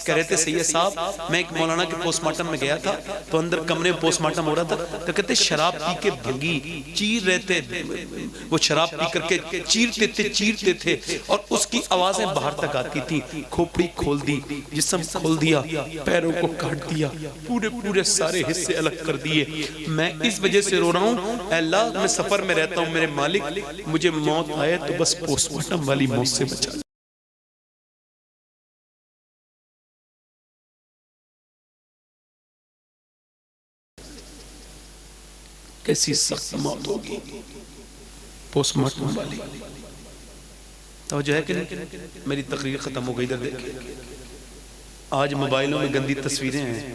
कह रहे थे सैयद साहब, मैं एक मौलाना के पोस्टमार्टम में गया था, तो अंदर कमरे में पोस्टमार्टम हो रहा था, तो कहते शराब पी के भंगी चीर रहे थे, वो शराब पी करके चीरते थे और उसकी आवाजें बाहर तक आती थी। खोपड़ी खोल दी, जिस्म खोल दिया, पैरों को काट दिया, पूरे पूरे सारे हिस्से अलग कर दिए। मैं इस वजह से रो रहा हूँ, अल्लाह मैं सफर में रहता हूँ, मेरे मालिक मुझे मौत आए तो बस पोस्टमार्टम वाली मौत से बचा। कैसी सख्त मौत होगी पोस्टमार्टम वाली। तो जो है कि मेरी तकरीर खत्म हो गई। इधर देखिए, आज मोबाइलों में गंदी तस्वीरें हैं,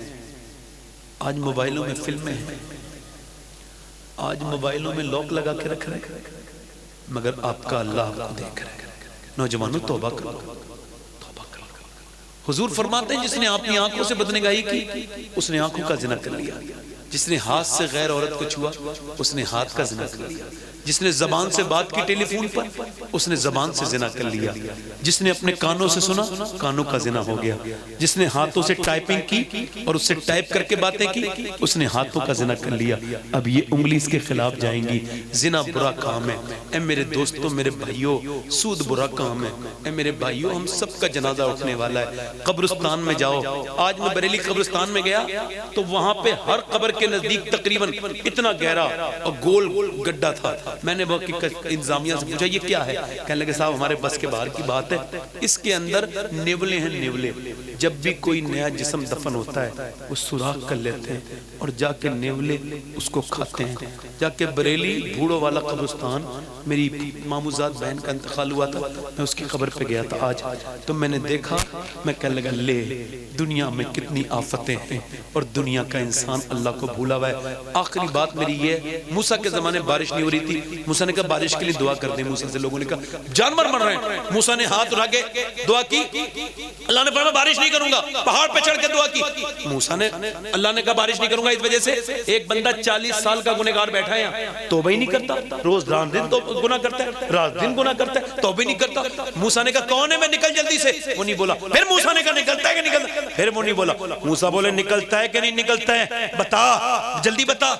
आज मोबाइलों में फिल्में हैं, आज मोबाइलों में लॉक लगा के रख रहे हैं, मगर आपका अल्लाह आपको देख रहा है। नौजवानों तौबा करो, तौबा करो। हुजूर फरमाते हैं जिसने अपनी आंखों से बदनिगाही की उसने आंखों का जिना कर लिया, जिसने हाथ से गैर औरत को छुआ उसने हाथ का जिना कर लिया, जिसने जबान से बात की टेलीफोन पर उसने जबान से जिना कर लिया, जिसने अपने कानों से सुना कानों का जिना हो गया, जिसने हाथों से टाइपिंग की और उससे टाइप करके बातें की उसने हाथों का जिना कर लिया। अब ये उंगली इसके खिलाफ जाएंगी। जिना बुरा काम है। ए मेरे दोस्तों, मेरे भाइयों, सूद बुरा काम है। ए मेरे भाइयों, हम सबका जनाजा उठने वाला है। कब्रिस्तान में जाओ। आज मैं बरेली कब्रिस्तान में गया तो वहां पे हर कब्र के नजदीक तकरीबन इतना गहरा और गोल गड्ढा था। मैंने वो इंतजामिया से पूछा ये क्या है? कहने लगे साहब हमारे बस के बाहर की बात है, इसके अंदर नेवले हैं, नेवले। जब भी कोई नया जिस्म दफन होता है वो सुराख कर लेते हैं और जाके नेवले उसको खाते हैं। जाके बरेली बूढ़ो वाला कब्रिस्तान, मेरी मामूजाद बहन का इंतकाल हुआ था, मैं उसकी कब्र पे गया था आज, तो मैंने देखा, मैं कहने लगा ले दुनिया में कितनी आफतें हैं और दुनिया का इंसान अल्लाह को भूला हुआ है। आखिरी बात मेरी ये, मूसा के जमाने बारिश नहीं हो रही थी, मूसा ने कहा बारिश के लिए दुआ कर दे। मूसा से लोगों ने कहा जानवर मर रहे हैं। मूसा ने हाथ उठा के दुआ की, अल्लाह ने फरमाया बारिश नहीं करूंगा। पहाड़ पे चढ़ के दुआ की मूसा ने, अल्लाह ने कहा बारिश नहीं करूंगा। इस वजह से एक बंदा 40 साल का गुनहगार बैठा है यहाँ, तौबा ही नहीं करता, रोज रात दिन तो गुनाह करता है, रात दिन गुनाह करता है, तौबा ही नहीं करता। मूसा ने कहा कौन है, मैं निकल जल्दी से। वो नहीं बोला। फिर मूसा ने कहा निकलता है कि निकलता, फिर वो नहीं बोला। मूसा बोले निकलता है कि नहीं निकलता है, बता जल्दी बता।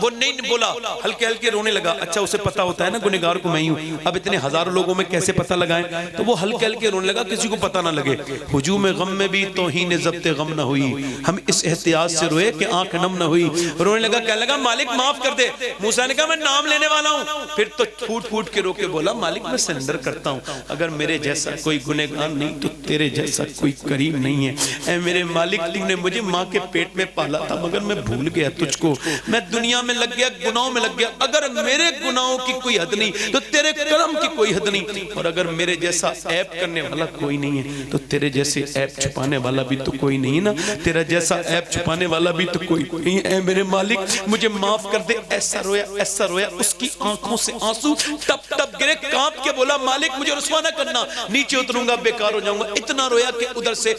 वो नहीं बोला, हल्के हल्के रोने लगा। अच्छा उसे पता होता है ना गुनहगार को मैं ही हूँ, अब इतने हजारों लोगों में कैसे पता लगाएं, तो वो हल्के हल्के रोने लगा, किसी को पता ना लगे। हुजूम गम में भी तौहीन ज़ब्ते गम न हुई, हम इस एहतियात से रोए कि आंख नम न हुई। रोने लगा, कहने लगा मालिक माफ कर दे। मूसा ने कहा मैं नाम लेने वाला हूँ। फिर तो फूट फूट के रोके बोला मालिक मैं सरेंडर करता हूँ, अगर मेरे जैसा कोई गुनहगार नहीं तो तेरे जैसा कोई करीम नहीं है। ऐ मेरे मालिक तूने मुझे माँ के पेट में पाला था मगर मैं भूल गया तुझको, मैं दुनिया में लग गया, गुनाहों में लग गया। अगर मेरे गुनाहों की कोई हद नहीं तो तेरे करम की कोई हद नहीं, और अगर मेरे जैसा ऐप करने वाला कोई नहीं है तो तेरे जैसे ऐप छुपाने वाला भी तो कोई नहीं ना, तेरा जैसा ऐप छुपाने वाला भी तो कोई नहीं है। मेरे मालिक मुझे माफ कर दे। ऐसा रोया, ऐसा रोया, उसकी आंखों से आंसू टप टप गिरे। कांप के बोला मालिक मुझे रुसवा ना करना, नीचे उतरूंगा बेकार हो जाऊंगा। इतना रोया कि उधर से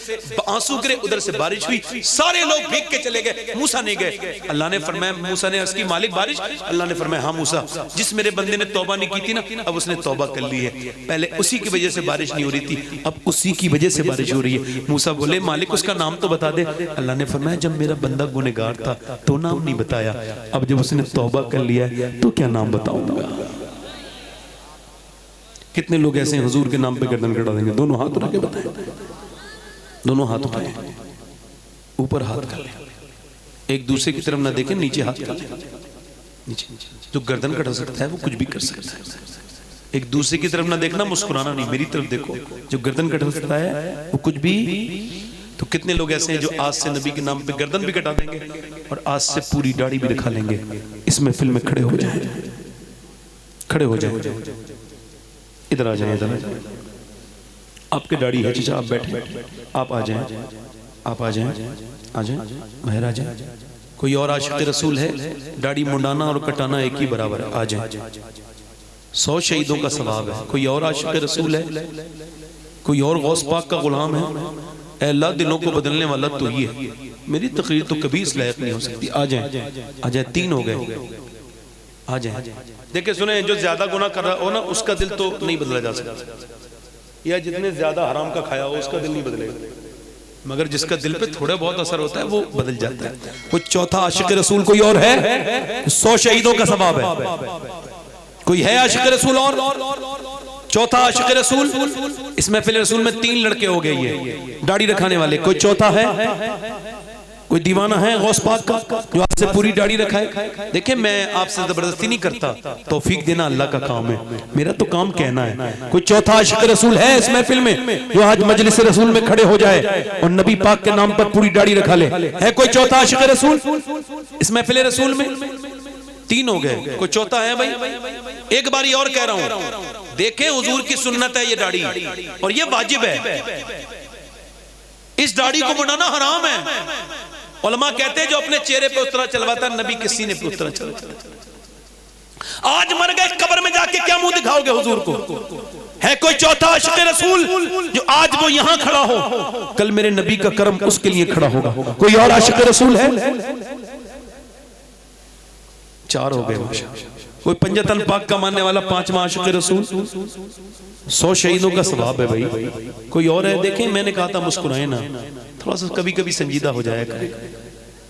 आंसू गिरे, उधर से बारिश हुई, सारे लोग भीग के चले गए, मूसा नहीं गए। अल्लाह ने फरमाया, मूसा ने उसकी मालिक बारिश, अल्लाह ने फरमाया हाँ मूसा, जिस मेरे बंदे ने तौबा नहीं की थी ना, अब उसने तौबा कर ली है। पहले उसी की वजह से बारिश नहीं हो रही थी, अब उसी की वजह से बारिश हो रही है। मूसा बोले मालिक उसका नाम तो बता दे। अल्लाह ने फरमाया जब मेरा बंदा गुनहगार था तो नाम नहीं बताया, अब जब उसने तौबा कर लिया है तो क्या नाम बताऊंगा। कितने लोग ऐसे हैं हुजूर के नाम पे गर्दन कटा देंगे। दोनों हाथ उठा के बताएं, दोनों हाथ उठाएं, ऊपर हाथ कर लें, एक दूसरे की तरफ ना देखें, नीचे हाथ कर लें। नीचे जो गर्दन कटा सकता है वो कुछ भी कर सकता है। एक दूसरे की तरफ ना देखना, मुस्कुराना नहीं, मेरी तरफ देखो। जो गर्दन कटा सकता है वो कुछ भी। तो कितने लोग ऐसे हैं जो आज से नबी के नाम पे गर्दन भी कटा देंगे और आज से पूरी दाढ़ी भी दिखा लेंगे। इस महफिल में खड़े हो जाए, खड़े हो जाए, इधर आ जाए, इधर आ जाए। आपके दाढ़ी है चाचा, आप बैठे, आप आ जाए, आप आ जाए, आ जाए, बाहर आ जाए। कोई और आशिक़ रसूल है, दाढ़ी मुंडाना और कटाना एक ही बराबर है, आ जाए। 100 शहीदों का सवाब है। कोई और आशिक़ रसूल है, कोई और गौस पाक का गुलाम है, अल्लाह दिलों को बदलने वाला तो ही है। मेरी तकरीर तो कभी इस लायक नहीं हो सकती। आ जाए, आ जाए, 3 हो गए, आ जाए। देखिए सुने, जो ज्यादा गुनाह कर रहा हो ना उसका दिल तो नहीं बदला जा सकता, या जितने ज्यादा हराम का खाया हो उसका दिल नहीं बदलेगा। मगर जिसका दिल पे थोड़ा बहुत असर होता है वो बदल जाता है। कोई चौथा आशिक रसूल कोई और है? 100 शहीदों का सवाब है। कोई है आशिक रसूल और? चौथा आशिक रसूल। इस महफिल रसूल में 3 लड़के हो गए ये दाढ़ी रखाने वाले। कोई चौथा है? कोई दीवाना है गौस पाक का जो आपसे पूरी दाढ़ी रखाए? देखिए मैं आपसे जबरदस्ती नहीं करता, तौफीक देना अल्लाह का काम है, मेरा तो काम कहना है। कोई चौथा आशिक रसूल है इस महफिल में जो आज मजलिस रसूल में खड़े हो जाए और नबी पाक के नाम पर पूरी दाढ़ी रखा ले? है कोई चौथा आशिक रसूल इस महफिल रसूल में? 3 हो गए। कोई चौथा है भाई? एक बारी और कह रहा हूं, देखें हुजूर की सुन्नत है ये दाढ़ी और ये वाजिब है। इस दाढ़ी को बनाना हराम है। उलमा कहते हैं जो अपने चेहरे पे उस तरह चलवाता है नबी के सीने पे उस तरह चलवाता। आज मर गए कब्र में जाके क्या मुंह दिखाओगे हुजूर को? है कोई चौथा आशिक रसूल जो आज वो यहां खड़ा हो, कल मेरे नबी का करम उसके लिए खड़ा होगा? कोई और आशिक रसूल है? 4 हो गए। कोई पंजतन पाक का मानने वाला 5वां आशिक रसूल? 100 शहीदों का सवाब है भाई। कोई और है? देखें मैंने कहा था मुस्कुराए ना, थोड़ा सा कभी कभी संजीदा हो जाए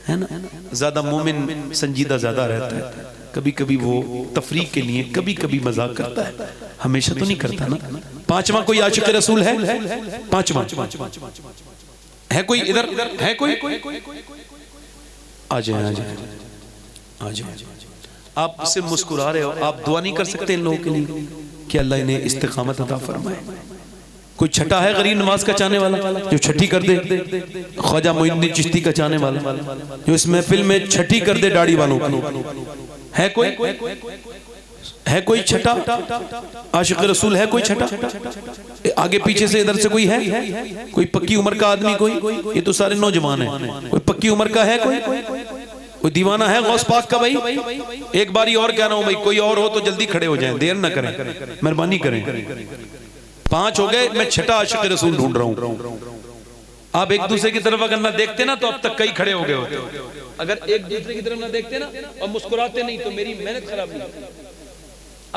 है ना। ज्यादा मोमिन संजीदा ज्यादा रहता है, कभी कभी वो तफरीक के लिए कभी कभी मजाक करता है, हमेशा तो नहीं करता ना। 5वां कोई आशिक रसूल है? 5वां है कोई इधर? है कोई? आ जाए आ जाए आ जाए। आप सिर्फ मुस्कुरा रहे हो, आप दुआ नहीं कर सकते इन लोगों के लिए कि अल्लाह इन्हें इस्तिकामत अता फरमाए? कोई छठा है गरीब नवाज का चाहने वाला जो छठी कर दे? ख्वाजा मोइनुद्दीन चिश्ती का चाहने वाला जो इस महफिल में छठी कर दे दाढ़ी वालों की? है कोई? है कोई छठा आशिक रसूल? है कोई छठा? आगे पीछे से इधर से कोई है? कोई पक्की उम्र का आदमी? कोई? ये तो सारे नौजवान हैं। कोई पक्की उम्र का है? कोई दीवाना है गौस पाक का? भाई एक बारी और कह रहा हूं भाई, कोई और हो तो जल्दी खड़े हो जाएं, देर ना करें, मेहरबानी करें। 5 हो गए, मैं छठा आशिक रसूल ढूंढ रहा हूं। आप एक दूसरे की तरफ अगर ना देखते ना तो अब तक कई खड़े हो गए होते। अगर एक दूसरे की तरफ ना देखते ना और मुस्कुराते नहीं तो मेरी मेहनत खराब नहीं।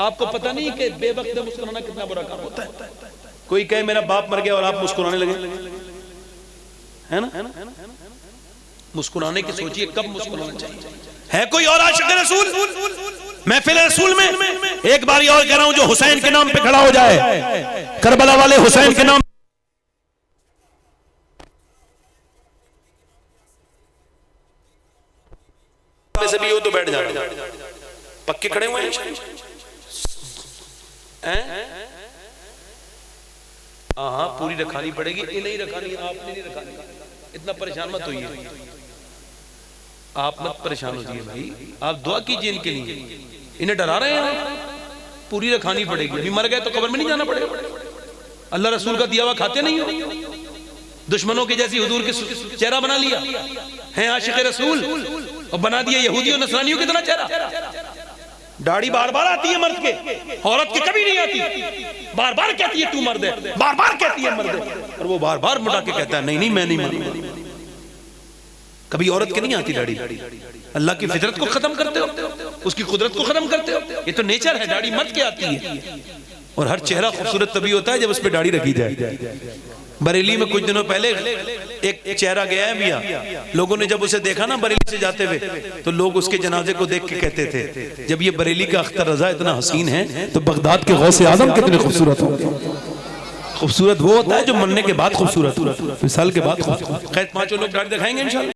आपको पता नहीं कि बेवक्त मुस्कुराना कितना बुरा काम होता है। कोई कहे मेरा बाप मर गया और आप मुस्कुराने लगे, है ना? मुस्कुराने की सोचिए कब मुस्कुराना चाहिए। है कोई और आशिक रसूल महफिल रसूल में? एक बारी और कह रहा हूं जो हुसैन के नाम पे खड़ा हो जाए, करबला वाले हुसैन के नाम में से भी हो तो बैठ जाए। पक्के खड़े हुए हैं? हाँ पूरी रखानी पड़ेगी। ये नहीं रखानी, आपने नहीं रखानी, इतना परेशान मत होइए, आप मत परेशान होइए भाई, आप दुआ कीजिए इनके लिए। इन्हें डरा रहे हैं, पूरी रखानी पड़ेगी। अभी मर गए तो कब्र में नहीं जाना पड़ेगा। अल्लाह रसूल का दिया हुआ खाते नहीं हो? दुश्मनों की जैसी हुजूर के चेहरा बना लिया है आशिक रसूल और बना दिया यहूदियों नसरानियों की तरह चेहरा। दाढ़ी बार बार आती है मर्द के, औरत की कभी नहीं आती। बार बार कहती है तू मर्द है, बार बार कहती है मर्द है, और वो बार बार मुड़ा के कहता है नहीं नहीं मैं नहीं मानूंगा। कभी औरत के नहीं आती दाढ़ी। अल्लाह की फितरत को खत्म करते हो, उसकी कुदरत को खत्म करते हो। ये तो नेचर है, दाढ़ी मर्द के आती है। और हर चेहरा खूबसूरत तभी होता है जब उस पर दाढ़ी रखी जाए। बरेली में कुछ दिनों पहले एक चेहरा गया है भैया, लोगों ने जब उसे देखा ना बरेली से जाते हुए, तो लोग उसके जनाजे को देख के कहते थे जब ये बरेली का अख्तर रजा इतना हसीन है तो बगदाद के गौसे आजम कितने खूबसूरत होंगे। खूबसूरत वो होता है जो मरने के बाद खूबसूरत, मिसाल के बाद खूबसूरत। खैर 5 लोग दाढ़ी दिखाएंगे इंशाल्लाह।